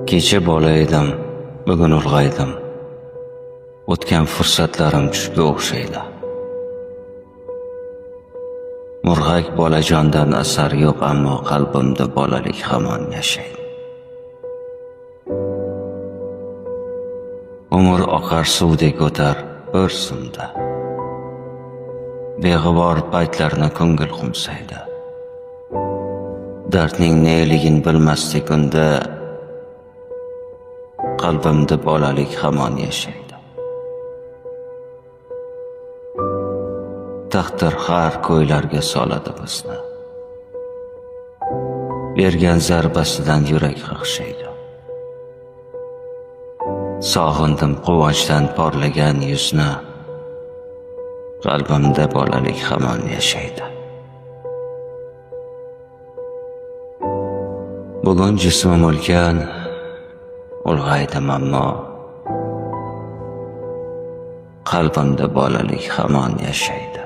Kecha bola edim, bugun ulg'aydim. O'tgan fursatlarim tushga o'xshaydi. Murg'ak bolajondan asar yo'q, ammo qalbimda bolalik hamon yashaydi. Umr oqar suvdek o'tar bir zumda. Beg'ubor paytlarni ko'ngil qo'msaydi. Dardning neligin bilmasdik unda, qalbimda bolalik hamon yashaydi. Taqdir har ko'ylarga soladi bizni. Bergan zarbasidan yurak qaqshaydi. Sog'indim quvonchdan porlagan yuzni, qalbimda bolalik hamon yashaydi. Bugun jismim ulkan, ulg'aydim ammo qalbimda bolalik hamon yashaydi.